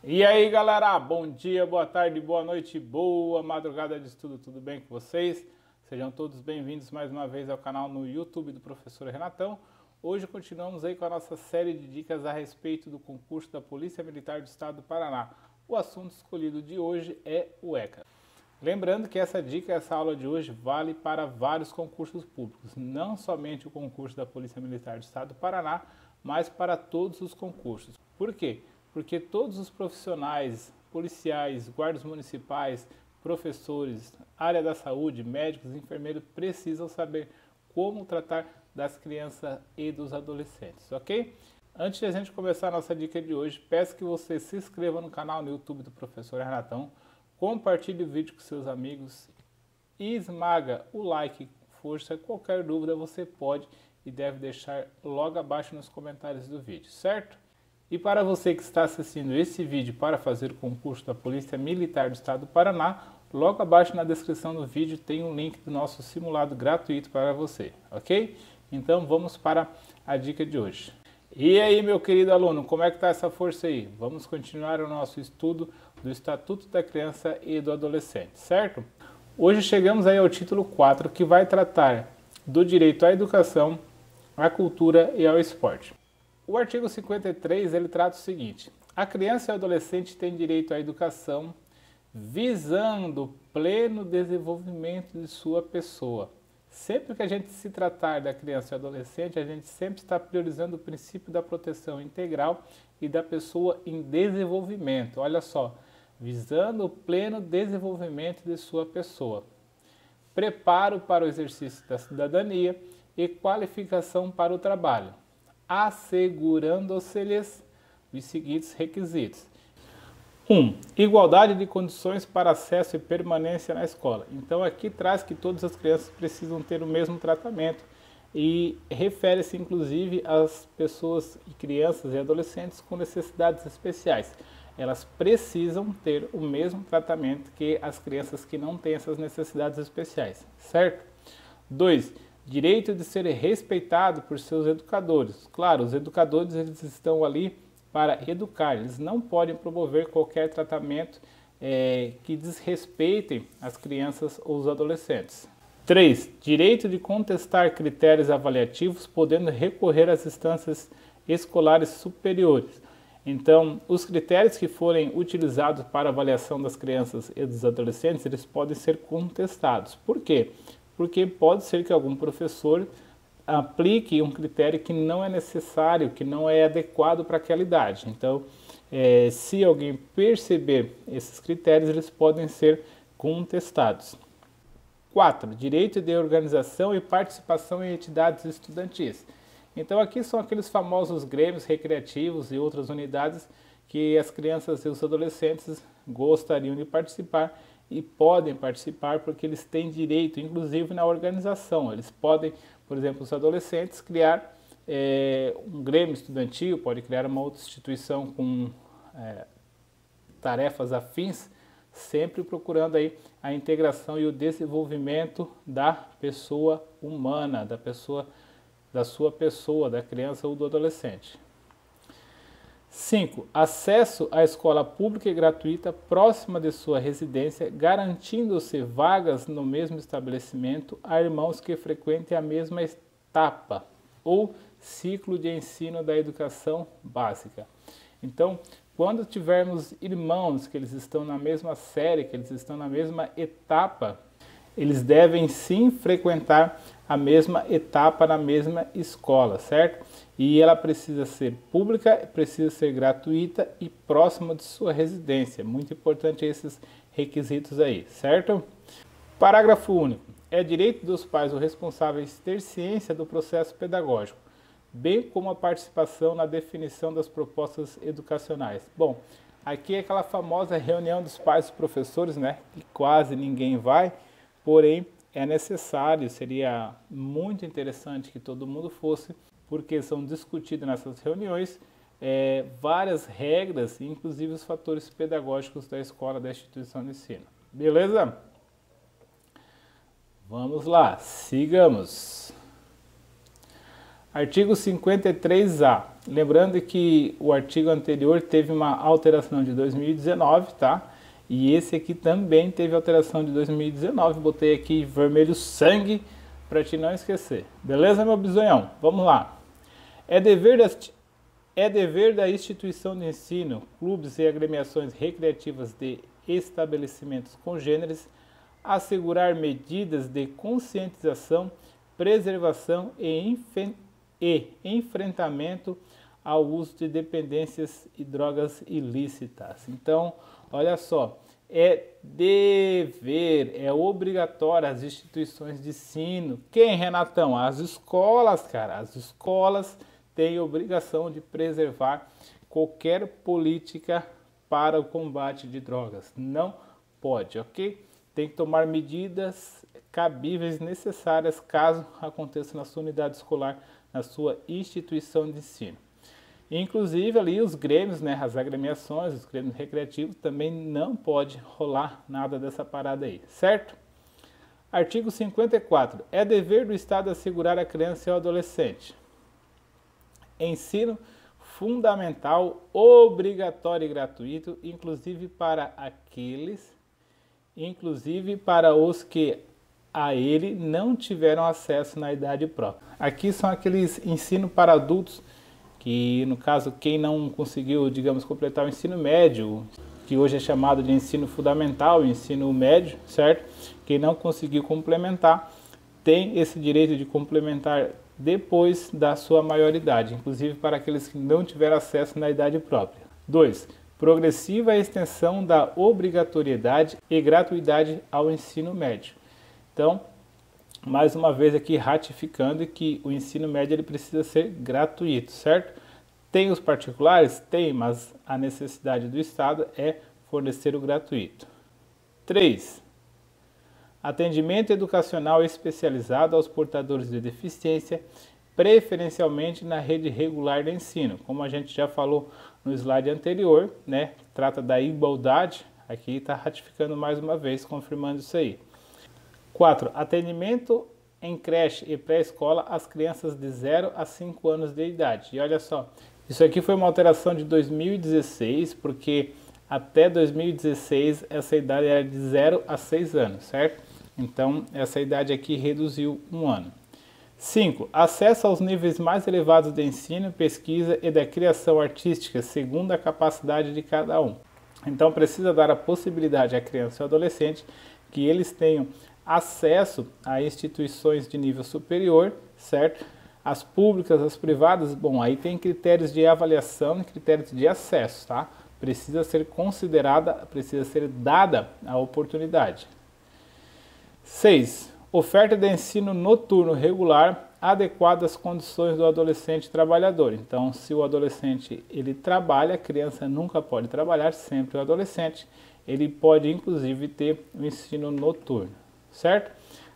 E aí galera, bom dia, boa tarde, boa noite, boa madrugada de estudo, tudo bem com vocês? Sejam todos bem-vindos mais uma vez ao canal no YouTube do Professor Renatão. Hoje continuamos aí com a nossa série de dicas a respeito do concurso da Polícia Militar do Estado do Paraná. O assunto escolhido de hoje é o ECA. Lembrando que essa dica, essa aula de hoje vale para vários concursos públicos, não somente o concurso da Polícia Militar do Estado do Paraná, mas para todos os concursos. Por quê? Porque todos os profissionais, policiais, guardas municipais, professores, área da saúde, médicos, enfermeiros precisam saber como tratar das crianças e dos adolescentes, ok? Antes de a gente começar a nossa dica de hoje, peço que você se inscreva no canal no YouTube do Professor Renatão, compartilhe o vídeo com seus amigos e esmaga o like com força. Qualquer dúvida você pode e deve deixar logo abaixo nos comentários do vídeo, certo? E para você que está assistindo esse vídeo para fazer o concurso da Polícia Militar do Estado do Paraná, logo abaixo na descrição do vídeo tem um link do nosso simulado gratuito para você, ok? Então vamos para a dica de hoje. E aí, meu querido aluno, como é que está essa força aí? Vamos continuar o nosso estudo do Estatuto da Criança e do Adolescente, certo? Hoje chegamos aí ao título 4, que vai tratar do direito à educação, à cultura e ao esporte. O artigo 53, ele trata o seguinte: a criança e o adolescente têm direito à educação visando o pleno desenvolvimento de sua pessoa. Sempre que a gente se tratar da criança e adolescente, a gente sempre está priorizando o princípio da proteção integral e da pessoa em desenvolvimento. Olha só, visando o pleno desenvolvimento de sua pessoa. Preparo para o exercício da cidadania e qualificação para o trabalho, assegurando-se-lhes os seguintes requisitos. 1. Igualdade de condições para acesso e permanência na escola. Então aqui traz que todas as crianças precisam ter o mesmo tratamento e refere-se inclusive às pessoas, crianças e adolescentes com necessidades especiais. Elas precisam ter o mesmo tratamento que as crianças que não têm essas necessidades especiais, certo? 2. Direito de ser respeitado por seus educadores. Claro, os educadores eles estão ali para educar, eles não podem promover qualquer tratamento que desrespeitem as crianças ou os adolescentes. 3. Direito de contestar critérios avaliativos, podendo recorrer às instâncias escolares superiores. Então, os critérios que forem utilizados para avaliação das crianças e dos adolescentes, eles podem ser contestados. Por quê? Porque pode ser que algum professor aplique um critério que não é necessário, que não é adequado para aquela idade. Então, se alguém perceber esses critérios, eles podem ser contestados. 4. Direito de organização e participação em entidades estudantis. Então, aqui são aqueles famosos grêmios recreativos e outras unidades que as crianças e os adolescentes gostariam de participar e podem participar porque eles têm direito, inclusive na organização. Eles podem, por exemplo, os adolescentes criar um grêmio estudantil, pode criar uma outra instituição com tarefas afins, sempre procurando aí a integração e o desenvolvimento da pessoa humana, da sua pessoa, da criança ou do adolescente. 5. Acesso à escola pública e gratuita próxima de sua residência, garantindo-se vagas no mesmo estabelecimento a irmãos que frequentem a mesma etapa ou ciclo de ensino da educação básica. Então, quando tivermos irmãos que eles estão na mesma série, que eles estão na mesma etapa, eles devem sim frequentar a mesma etapa na mesma escola, certo? E ela precisa ser pública, precisa ser gratuita e próxima de sua residência. Muito importante esses requisitos aí, certo? Parágrafo único. É direito dos pais ou responsáveis ter ciência do processo pedagógico, bem como a participação na definição das propostas educacionais. Bom, aqui é aquela famosa reunião dos pais e professores, né? Que quase ninguém vai, porém é necessário, seria muito interessante que todo mundo fosse, porque são discutidas nessas reuniões várias regras, inclusive os fatores pedagógicos da escola, da instituição de ensino. Beleza? Vamos lá, sigamos. Artigo 53A. Lembrando que o artigo anterior teve uma alteração de 2019, tá? E esse aqui também teve alteração de 2019, botei aqui vermelho sangue para te não esquecer. Beleza, meu bisonhão? Vamos lá. É dever da instituição de ensino, clubes e agremiações recreativas de estabelecimentos congêneres assegurar medidas de conscientização, preservação e enfrentamento ao uso de dependências e drogas ilícitas. Então, olha só, é dever, é obrigatório as instituições de ensino. Quem, Renatão? As escolas, cara. As escolas têm obrigação de preservar qualquer política para o combate de drogas. Não pode, ok? Tem que tomar medidas cabíveis necessárias caso aconteça na sua unidade escolar, na sua instituição de ensino. Inclusive ali os grêmios, né, as agremiações, os grêmios recreativos também não pode rolar nada dessa parada aí, certo? Artigo 54. É dever do Estado assegurar a criança e o adolescente ensino fundamental, obrigatório e gratuito, inclusive para os que a ele não tiveram acesso na idade própria. Aqui são aqueles ensino para adultos, que no caso quem não conseguiu, digamos, completar o ensino médio, que hoje é chamado de ensino fundamental, ensino médio, certo? Quem não conseguiu complementar, tem esse direito de complementar depois da sua maioridade, inclusive para aqueles que não tiveram acesso na idade própria. 2. Progressiva extensão da obrigatoriedade e gratuidade ao ensino médio. Então, mais uma vez aqui ratificando que o ensino médio ele precisa ser gratuito, certo? Tem os particulares? Tem, mas a necessidade do Estado é fornecer o gratuito. 3. Atendimento educacional especializado aos portadores de deficiência, preferencialmente na rede regular de ensino. Como a gente já falou no slide anterior, né? Trata da igualdade, aqui está ratificando mais uma vez, confirmando isso aí. 4. Atendimento em creche e pré-escola às crianças de 0 a 5 anos de idade. E olha só, isso aqui foi uma alteração de 2016, porque até 2016 essa idade era de 0 a 6 anos, certo? Então essa idade aqui reduziu um ano. 5. Acesso aos níveis mais elevados de ensino, pesquisa e da criação artística, segundo a capacidade de cada um. Então precisa dar a possibilidade à criança e ao adolescente que eles tenham acesso a instituições de nível superior, certo? As públicas, as privadas, bom, aí tem critérios de avaliação e critérios de acesso, tá? Precisa ser considerada, precisa ser dada a oportunidade. 6. Oferta de ensino noturno regular adequada às condições do adolescente trabalhador. Então, se o adolescente ele trabalha, a criança nunca pode trabalhar, sempre o adolescente, ele pode inclusive ter o ensino noturno, certo?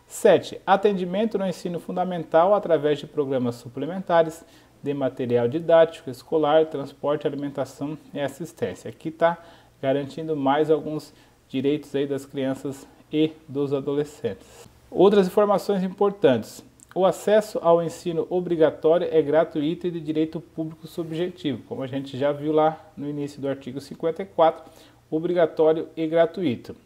7. Atendimento no ensino fundamental através de programas suplementares de material didático, escolar, transporte, alimentação e assistência. Aqui está garantindo mais alguns direitos aí das crianças e dos adolescentes. Outras informações importantes. O acesso ao ensino obrigatório é gratuito e de direito público subjetivo, como a gente já viu lá no início do artigo 54, obrigatório e gratuito.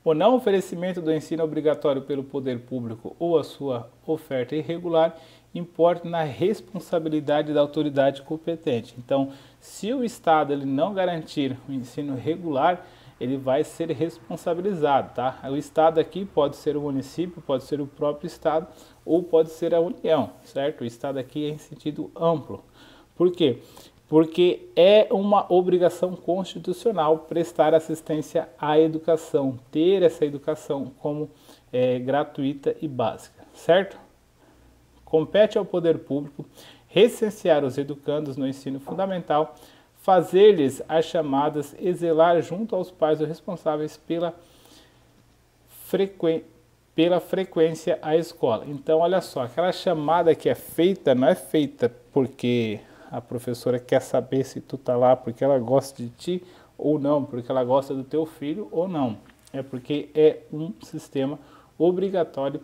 O não oferecimento do ensino obrigatório pelo poder público ou a sua oferta irregular importa na responsabilidade da autoridade competente. Então, se o Estado ele não garantir o ensino regular, ele vai ser responsabilizado, tá? O Estado aqui pode ser o município, pode ser o próprio Estado ou pode ser a União, certo? O Estado aqui é em sentido amplo. Por quê? Porque é uma obrigação constitucional prestar assistência à educação, ter essa educação como gratuita e básica, certo? Compete ao poder público recensear os educandos no ensino fundamental, fazer-lhes as chamadas e zelar junto aos pais os responsáveis pela frequência à escola. Então, olha só, aquela chamada que é feita, não é feita porque a professora quer saber se tu tá lá porque ela gosta de ti ou não, porque ela gosta do teu filho ou não. É porque é um sistema obrigatório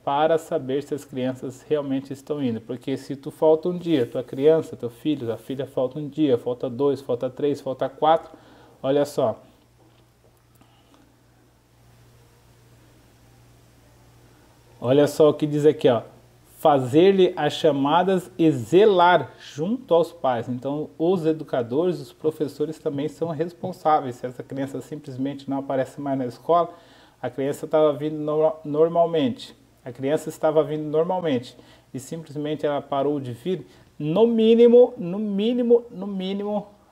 para saber se as crianças realmente estão indo. Porque se tu falta um dia, tua criança, teu filho, tua filha falta um dia, falta 2, falta 3, falta 4, olha só. Olha só o que diz aqui, ó. Fazer-lhe as chamadas e zelar junto aos pais. Então, os educadores, os professores também são responsáveis. Se essa criança simplesmente não aparece mais na escola, a criança estava vindo normalmente. A criança estava vindo normalmente e simplesmente ela parou de vir. No mínimo,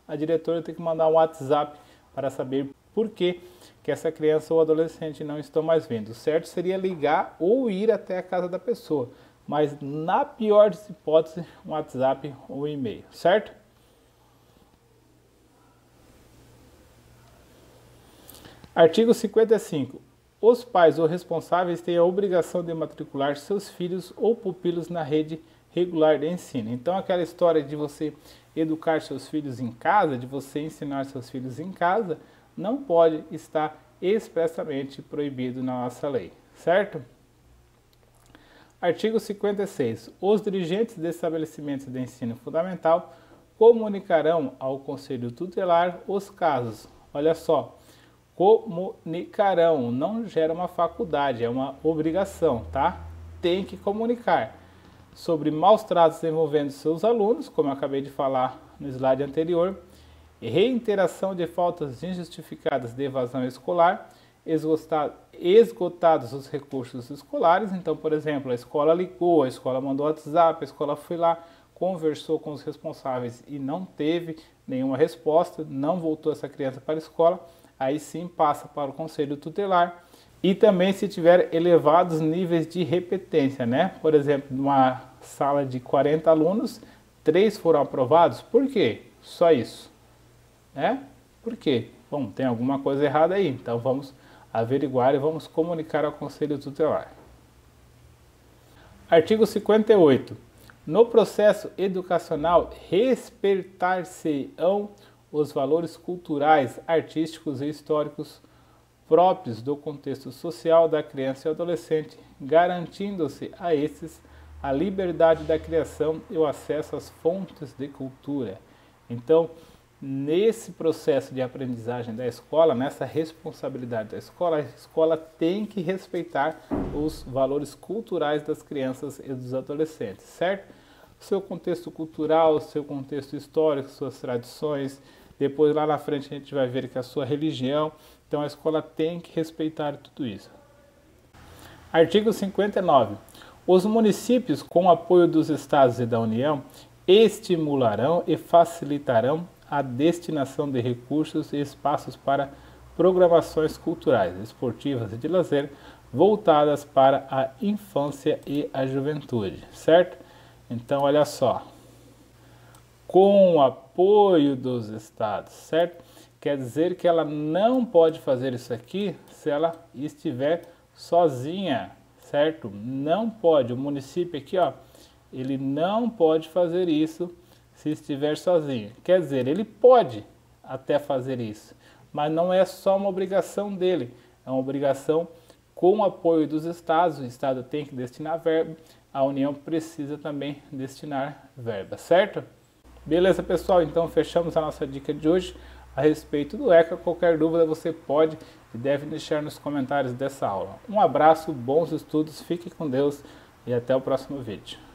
a diretora tem que mandar um WhatsApp para saber por que essa criança ou adolescente não estão mais vindo. O certo seria ligar ou ir até a casa da pessoa. Mas, na pior das hipóteses, um WhatsApp ou um e-mail, certo? Artigo 55. Os pais ou responsáveis têm a obrigação de matricular seus filhos ou pupilos na rede regular de ensino. Então, aquela história de você educar seus filhos em casa, de você ensinar seus filhos em casa, não pode estar expressamente proibido na nossa lei, certo? Artigo 56. Os dirigentes de estabelecimentos de ensino fundamental comunicarão ao Conselho Tutelar os casos. Olha só, comunicarão, não gera uma faculdade, é uma obrigação, tá? Tem que comunicar sobre maus tratos envolvendo seus alunos, como eu acabei de falar no slide anterior, reiteração de faltas injustificadas de evasão escolar, esgotados os recursos escolares. Então, por exemplo, a escola ligou, a escola mandou WhatsApp, a escola foi lá, conversou com os responsáveis e não teve nenhuma resposta, não voltou essa criança para a escola, aí sim passa para o Conselho Tutelar. E também se tiver elevados níveis de repetência, né? Por exemplo, numa sala de 40 alunos, 3 foram aprovados. Por quê? Só isso, né? Por quê? Bom, tem alguma coisa errada aí, então vamos averiguar e vamos comunicar ao Conselho Tutelar. Artigo 58. No processo educacional, respeitar-se-ão os valores culturais, artísticos e históricos próprios do contexto social da criança e adolescente, garantindo-se a esses a liberdade da criação e o acesso às fontes de cultura. Então, nesse processo de aprendizagem da escola, nessa responsabilidade da escola, a escola tem que respeitar os valores culturais das crianças e dos adolescentes, certo? Seu contexto cultural, seu contexto histórico, suas tradições, depois lá na frente a gente vai ver que a sua religião, então a escola tem que respeitar tudo isso. Artigo 59. Os municípios, com apoio dos estados e da União, estimularão e facilitarão a destinação de recursos e espaços para programações culturais, esportivas e de lazer voltadas para a infância e a juventude, certo? Então, olha só, com o apoio dos estados, certo? Quer dizer que ela não pode fazer isso aqui se ela estiver sozinha, certo? Não pode, o município aqui, ó, ele não pode fazer isso se estiver sozinho. Quer dizer, ele pode até fazer isso, mas não é só uma obrigação dele, é uma obrigação com o apoio dos estados. O estado tem que destinar verba, a União precisa também destinar verba, certo? Beleza, pessoal? Então fechamos a nossa dica de hoje a respeito do ECA. Qualquer dúvida você pode e deve deixar nos comentários dessa aula. Um abraço, bons estudos, fique com Deus e até o próximo vídeo.